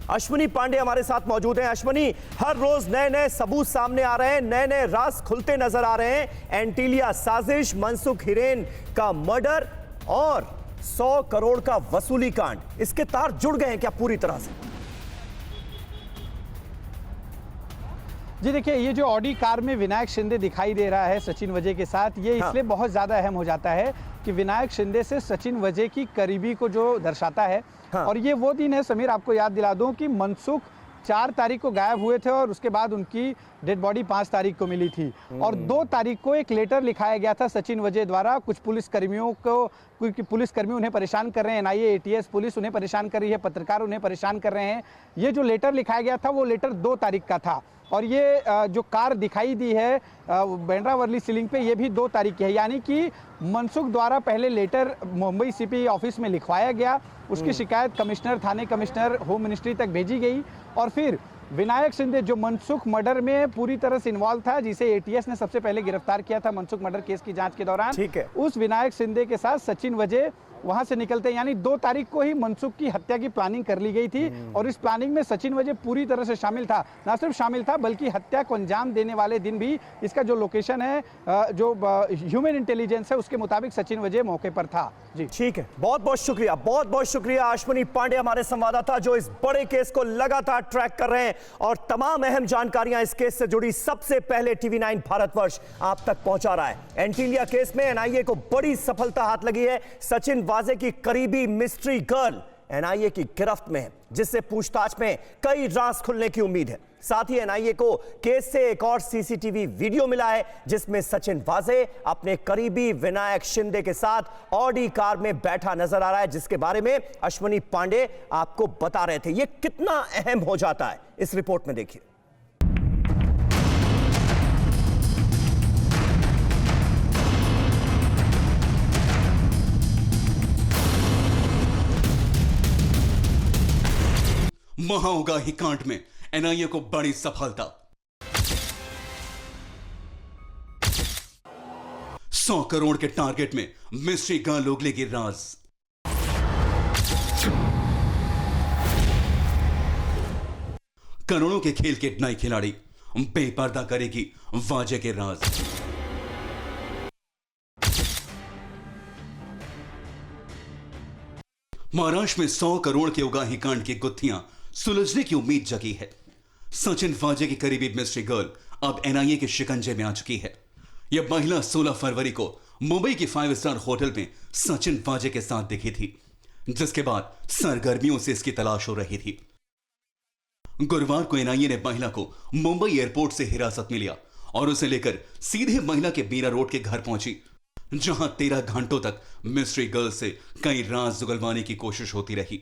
अश्विनी पांडे हमारे साथ मौजूद हैं। अश्विनी, हर रोज नए नए सबूत सामने आ रहे हैं, नए नए राज खुलते नजर आ रहे हैं। एंटीलिया साजिश, मनसुख हिरेन का मर्डर और 100 करोड़ का वसूली कांड, इसके तार जुड़ गए हैं क्या पूरी तरह से? जी देखिए, ये जो ऑडी कार में विनायक शिंदे दिखाई दे रहा है सचिन वजह के साथ, ये इसलिए बहुत ज़्यादा अहम हो जाता है कि विनायक शिंदे से सचिन वजह की करीबी को जो दर्शाता है। और ये वो दिन है समीर, आपको याद दिला दूं कि मनसुख 4 तारीख को गायब हुए थे और उसके बाद उनकी डेड बॉडी 5 तारीख को मिली थी। और 2 तारीख को एक लेटर लिखाया गया था सचिन वजह द्वारा कुछ पुलिसकर्मियों को, क्योंकि पुलिसकर्मी उन्हें परेशान कर रहे हैं, एनआईए एटीएस पुलिस उन्हें परेशान कर रही है, पत्रकार उन्हें परेशान कर रहे हैं। ये जो लेटर लिखाया गया था वो लेटर 2 तारीख का था। और ये जो कार दिखाई दी है बांद्रा वर्ली सीलिंग पे, ये भी 2 तारीख की है। यानी कि मनसुख द्वारा पहले लेटर मुंबई सीपी ऑफिस में लिखवाया गया, उसकी शिकायत कमिश्नर, थाने कमिश्नर, होम मिनिस्ट्री तक भेजी गई। और फिर विनायक शिंदे जो मनसुख मर्डर में पूरी तरह से इन्वॉल्व था, जिसे एटीएस ने सबसे पहले गिरफ्तार किया था मनसुख मर्डर केस की जांच के दौरान, ठीक है, उस विनायक शिंदे के साथ सचिन वजह वहां से निकलते हैं। यानी 2 तारीख को ही मनसुख की हत्या की प्लानिंग कर ली गई थी और इस प्लानिंग में सचिन वजह पूरी तरह से शामिल था। ना सिर्फ शामिल था बल्कि हत्या को अंजाम देने वाले दिन भी इसका जो लोकेशन है, जो ह्यूमन इंटेलिजेंस है, उसके मुताबिक सचिन वजह मौके पर था। जी ठीक है, बहुत बहुत शुक्रिया, बहुत बहुत शुक्रिया अश्विनी पांडे हमारे संवाददाता जो इस बड़े केस को लगातार ट्रैक कर रहे हैं और तमाम अहम जानकारियां इस केस से जुड़ी सबसे पहले टीवी 9 भारतवर्ष आप तक पहुंचा रहा है। एंटीलिया केस में एनआईए को बड़ी सफलता हाथ लगी है। सचिन वाजे की करीबी मिस्ट्री गर्ल एनआईए की गिरफ्त में है, जिससे पूछताछ में कई राज खुलने की उम्मीद है। साथ ही एनआईए को केस से एक और सीसीटीवी वीडियो मिला है, जिसमें सचिन वाजे अपने करीबी विनायक शिंदे के साथ ऑडी कार में बैठा नजर आ रहा है, जिसके बारे में अश्विनी पांडे आपको बता रहे थे। यह कितना अहम हो जाता है इस रिपोर्ट में देखिए। महाउगाही कांड में एनआईए को बड़ी सफलता। 100 करोड़ के टारगेट में मिस्ट्री गर्ल उगलेगी राज। करोड़ों के खेल के नई खिलाड़ी बेपर्दा करेगी वाजे के राज। महाराष्ट्र में 100 करोड़ के उगाही कांड की गुत्थियां सुलझने की उम्मीद जगी है। सचिन वाजे की करीबी मिस्ट्री गर्ल अब एनआईए के शिकंजे में आ चुकी है। यह महिला 16 फरवरी को मुंबई की 5 स्टार होटल में सचिन वाजे के साथ दिखी थी, जिसके बाद सरगर्मियों से इसकी तलाश हो रही थी। गुरुवार को एनआईए ने महिला को मुंबई एयरपोर्ट से हिरासत में लिया और उसे लेकर सीधे महिला के बीरा रोड के घर पहुंची, जहां 13 घंटों तक मिस्ट्री गर्ल से कई राज उगलवाने की कोशिश होती रही।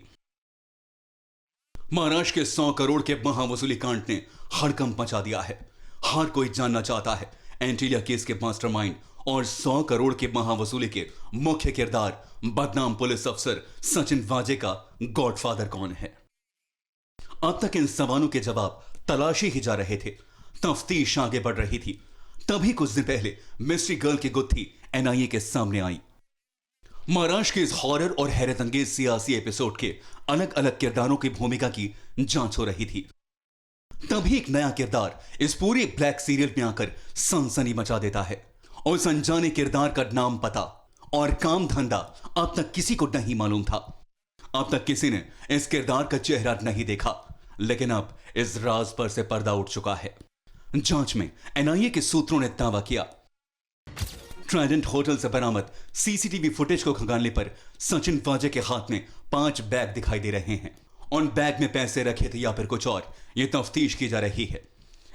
महाराष्ट्र के 100 करोड़ के महावसूली कांड ने हड़कंप मचा दिया है। हर कोई जानना चाहता है एंटीलिया केस के मास्टरमाइंड और 100 करोड़ के महावसूली के मुख्य किरदार बदनाम पुलिस अफसर सचिन वाजे का गॉडफादर कौन है। अब तक इन सवालों के जवाब तलाशी ही जा रहे थे, तफ्तीश आगे बढ़ रही थी। तभी कुछ दिन पहले मिस्ट्री गर्ल की गुत्थी एनआईए के सामने आई। महाराष्ट्र के इस हॉरर और हैरतअंगेज सियासी एपिसोड के अलग अलग किरदारों की भूमिका की जांच हो रही थी। तभी एक नया किरदार इस पूरे ब्लैक सीरियल में आकर सनसनी मचा देता है। उस अनजाने किरदार का नाम, पता और काम धंधा अब तक किसी को नहीं मालूम था। अब तक किसी ने इस किरदार का चेहरा नहीं देखा, लेकिन अब इस राज पर से पर्दा उठ चुका है। जांच में एनआईए के सूत्रों ने दावा किया, ट्राइडेंट होटल से बरामद सीसीटीवी फुटेज को खंगालने पर सचिन वाजे के हाथ में 5 बैग दिखाई दे रहे हैं। उन बैग में पैसे रखे थे या फिर कुछ और, यह तफ्तीश की जा रही है।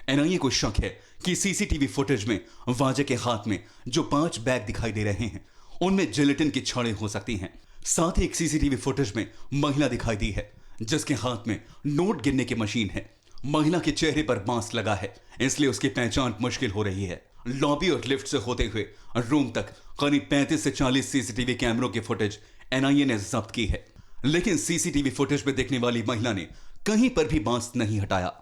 एनआईए को शक है कि सीसीटीवी फुटेज में वाजे के हाथ में जो 5 बैग दिखाई दे रहे हैं, उनमें जिलेटिन की छड़ें हो सकती हैं। साथ ही एक सीसीटीवी फुटेज में महिला दिखाई दी है, जिसके हाथ में नोट गिनने की मशीन है। महिला के चेहरे पर मास्क लगा है, इसलिए उसकी पहचान मुश्किल हो रही है। लॉबी और लिफ्ट से होते हुए रूम तक करीब 35 से 40 सीसीटीवी कैमरों की फुटेज एनआईए ने जब्त की है, लेकिन सीसीटीवी फुटेज में देखने वाली महिला ने कहीं पर भी मास्क नहीं हटाया।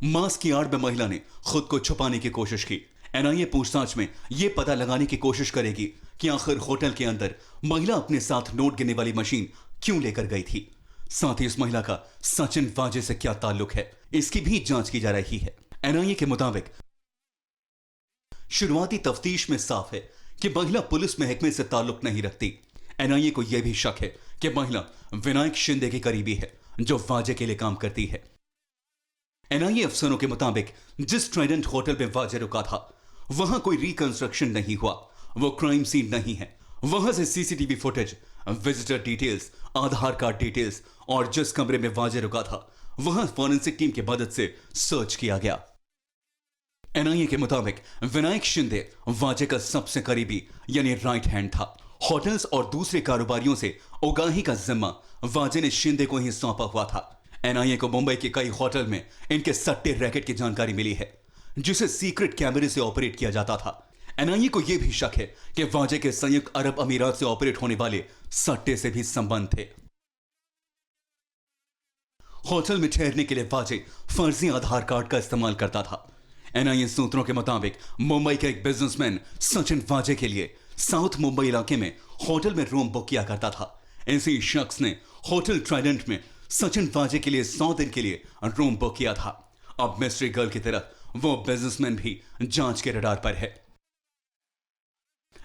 मास्क की आड़ में महिला ने खुद को छुपाने की कोशिश की। एनआईए पूछताछ में यह पता लगाने की कोशिश करेगी कि आखिर होटल के अंदर महिला अपने साथ नोट गिनने वाली मशीन क्यों लेकर गई थी। साथ ही इस महिला का सचिन वाजे से क्या ताल्लुक है, इसकी भी जांच की जा रही है। एनआईए के मुताबिक शुरुआती तफ्तीश में साफ है कि महिला पुलिस महकमे से ताल्लुक नहीं रखती। एनआईए को यह भी शक है कि महिला विनायक शिंदे की करीबी है जो वाजे के लिए काम करती है। एनआईए अफसरों के मुताबिक जिस ट्राइडेंट होटल में वाजे रुका था वहां कोई रिकंस्ट्रक्शन नहीं हुआ, वो क्राइम सीन नहीं है। वहां से सीसीटीवी फुटेज, विजिटर डिटेल्स, आधार कार्ड डिटेल्स और जिस कमरे में वाजे रुका था वहां फॉरेंसिक टीम की मदद से सर्च किया गया। एनआईए के मुताबिक विनायक शिंदे वाजे का सबसे करीबी यानी राइट हैंड था। होटल्स और दूसरे कारोबारियों से उगाही का जिम्मा वाजे ने शिंदे को ही सौंपा हुआ था। एनआईए को मुंबई के कई होटल में इनके सट्टे रैकेट की जानकारी मिली है जिसे सीक्रेट कैमरे से ऑपरेट किया जाता था। एनआईए को यह भी शक है कि वाजे के संयुक्त अरब अमीरात से ऑपरेट होने वाले सट्टे से भी संबंध थे। होटल में ठहरने के लिए वाजे फर्जी आधार कार्ड का इस्तेमाल करता था। एनआईए सूत्रों के मुताबिक मुंबई के एक बिजनेसमैन सचिन वाजे के लिए साउथ मुंबई इलाके में होटल में रूम बुक किया करता था। इसी शख्स ने होटल ट्राइडेंट में सचिन वाजे के लिए 100 दिन के लिए रूम बुक किया था। अब मिस्ट्री गर्ल की तरह वो बिजनेसमैन भी जांच के रडार पर है।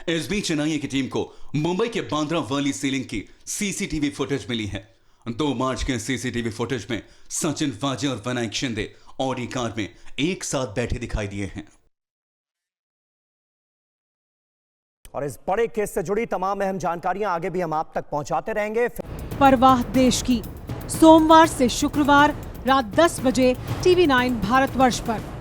इस बीच एनआईए की टीम को मुंबई के बांद्रा वर्ली सीलिंग की सीसीटीवी फुटेज मिली है। 2 मार्च के सीसीटीवी फुटेज में सचिन वाजे और विनायक शिंदे ऑडी कार में एक साथ बैठे दिखाई दिए हैं। और इस बड़े केस से जुड़ी तमाम अहम जानकारियां आगे भी हम आप तक पहुंचाते रहेंगे। परवाह देश की, सोमवार से शुक्रवार रात 10 बजे TV9 भारतवर्ष पर।